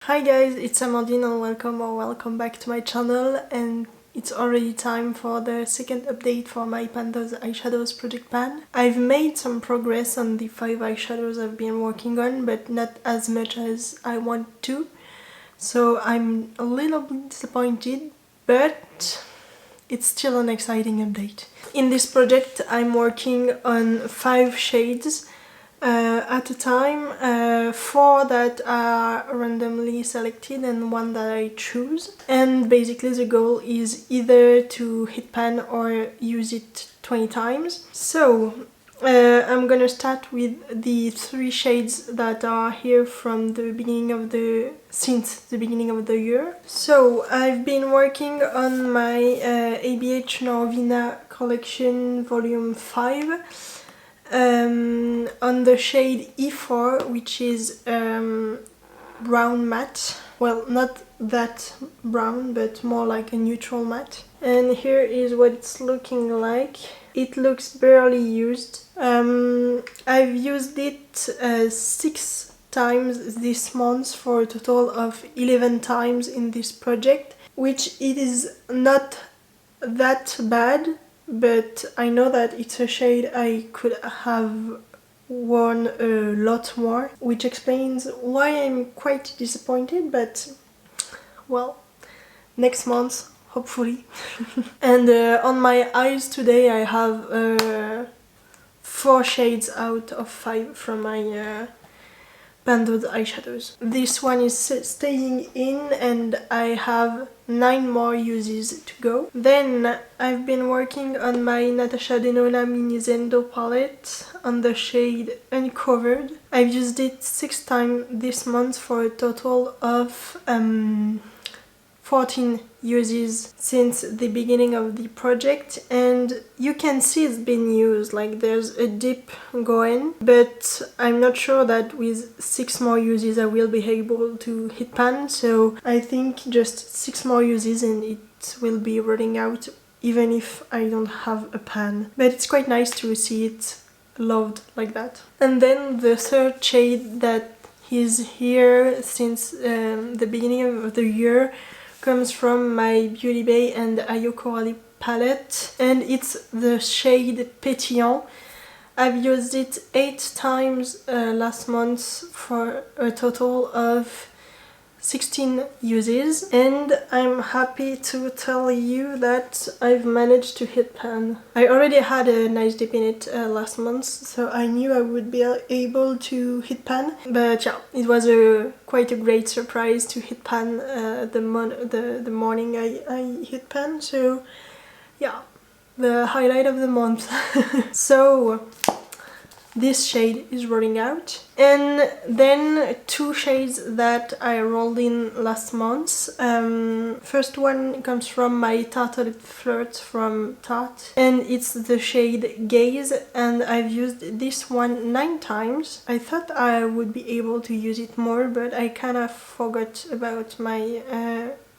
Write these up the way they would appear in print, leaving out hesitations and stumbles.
Hi guys, it's Amandine and welcome back to my channel, and it's already time for the second update for my Panda's eyeshadows project pan. I've made some progress on the 5 eyeshadows I've been working on, but not as much as I want to, so I'm a little bit disappointed, but it's still an exciting update. In this project I'm working on 5 shades at a time, 4 that are randomly selected and 1 that I choose, and basically the goal is either to hit pan or use it 20 times. So I'm gonna start with the 3 shades that are here from the beginning of since the beginning of the year. So I've been working on my ABH Novena collection volume 5 on the shade E4, which is brown matte. Well, not that brown, but more like a neutral matte. And here is what it's looking like. It looks barely used. I've used it 6 times this month for a total of 11 times in this project, which it is not that bad, but I know that it's a shade I could have worn a lot more, which explains why I'm quite disappointed, but well, next month hopefully. And on my eyes today I have 4 shades out of 5 from my Panda's eyeshadows. This one is staying in and I have 9 more uses to go. Then I've been working on my Natasha Denona Mini Zendo palette on the shade Uncovered. I've used it 6 times this month for a total of 14 uses since the beginning of the project, and you can see it's been used, like there's a dip going, but I'm not sure that with 6 more uses I will be able to hit pan, so I think just 6 more uses and it will be running out even if I don't have a pan. But it's quite nice to see it loved like that. And then the third shade that is here since the beginning of the year comes from my byyyye and Ayoko palette, and it's the shade Patio. I've used it 8 times last month for a total of 16 uses, and I'm happy to tell you that I've managed to hit pan. I already had a nice dip in it last month, so I knew I would be able to hit pan, but yeah, it was quite a great surprise to hit pan the morning I hit pan, so yeah, the highlight of the month. So this shade is rolling out, and then 2 shades that I rolled in last month. First one comes from my Tarte Flirt from Tarte, and it's the shade Gaze, and I've used this one 9 times. I thought I would be able to use it more, but I kind of forgot about my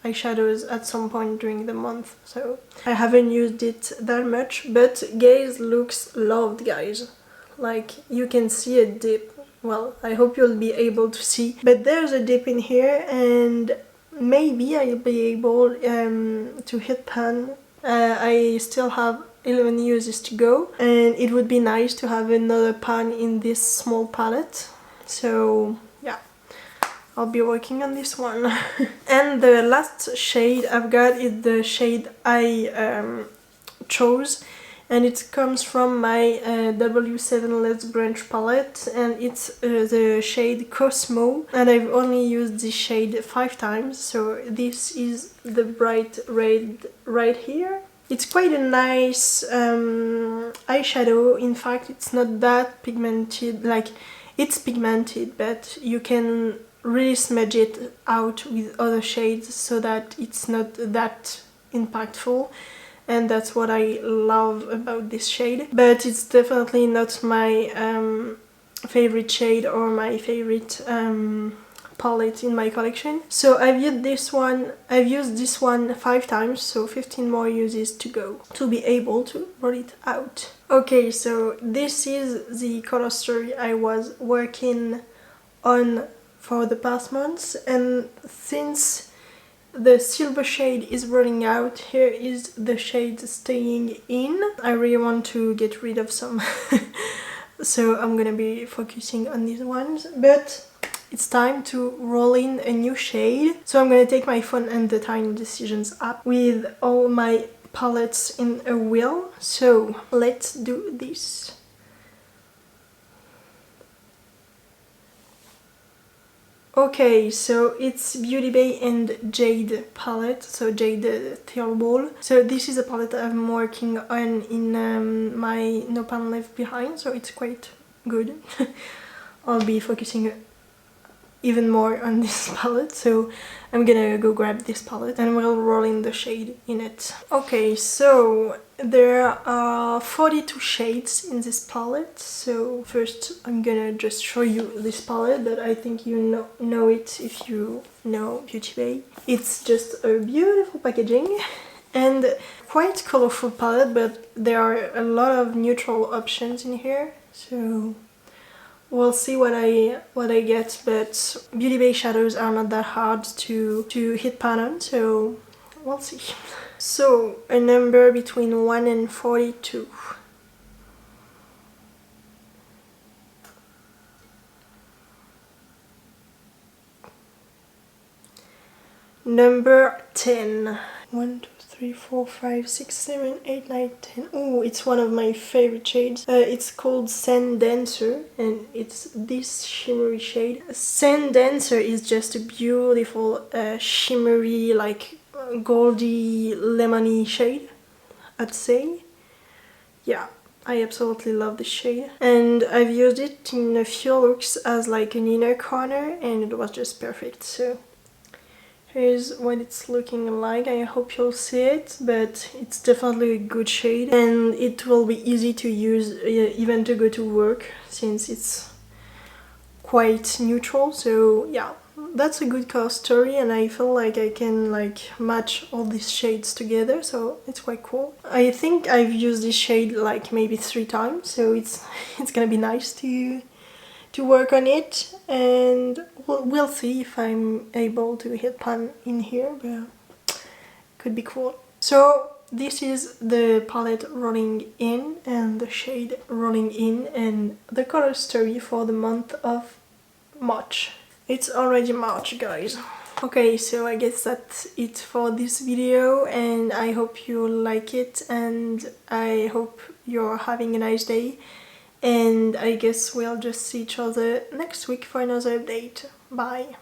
eyeshadows at some point during the month, so I haven't used it that much, but Gaze looks loved, guys. Like, you can see a dip. Well, I hope you'll be able to see, but there's a dip in here, and maybe I'll be able to hit pan. I still have 11 uses to go, and it would be nice to have another pan in this small palette, so yeah, I'll be working on this one. And the last shade I've got is the shade I chose, and it comes from my W7 Let's Branch palette, and it's the shade Cosmo, and I've only used this shade 5 times, so this is the bright red right here. It's quite a nice eyeshadow. In fact, it's not that pigmented, like it's pigmented, but you can really smudge it out with other shades so that it's not that impactful. And that's what I love about this shade, but it's definitely not my favorite shade or my favorite palette in my collection. So I've used this one 5 times, so 15 more uses to go to be able to roll it out. Okay, so this is the color story I was working on for the past months, and since the silver shade is running out, here is the shade staying in. I really want to get rid of some so I'm gonna be focusing on these ones, but it's time to roll in a new shade. So I'm gonna take my phone and the Tiny Decisions app with all my palettes in a wheel. So let's do this. Okay, so it's byyyye and Jade palette, so Jade Teal. So this is a palette I'm working on in my No Pan Left Behind, so it's quite good. I'll be focusing even more on this palette, so I'm gonna go grab this palette and we'll roll in the shade in it. Okay, so there are 42 shades in this palette, so first I'm gonna just show you this palette, but I think you know it if you know byyyye. It's just a beautiful packaging and quite colorful palette, but there are a lot of neutral options in here, so we'll see what I get, but byyyye shadows are not that hard to hit pan on, so we'll see. So a number between 1 and 42. Number 10. 1, 2, 3, 4, 5, 6, 7, 8, 9, 10. Oh, it's one of my favorite shades. It's called Sand Dancer, and it's this shimmery shade. Sand Dancer is just a beautiful shimmery, like goldy, lemony shade, I'd say. Yeah, I absolutely love this shade. And I've used it in a few looks as like an inner corner, and it was just perfect, so here's what it's looking like. I hope you'll see it, but it's definitely a good shade and it will be easy to use even to go to work since it's quite neutral. So yeah, that's a good color story and I feel like I can like match all these shades together, so it's quite cool. I think I've used this shade like maybe 3 times, so it's gonna be nice to work on it, and we'll see if I'm able to hit pan in here, but could be cool. So this is the palette rolling in and the shade rolling in and the color story for the month of March. It's already March, guys. Okay, so I guess that's it for this video and I hope you like it and I hope you're having a nice day. And I guess we'll just see each other next week for another update. Bye!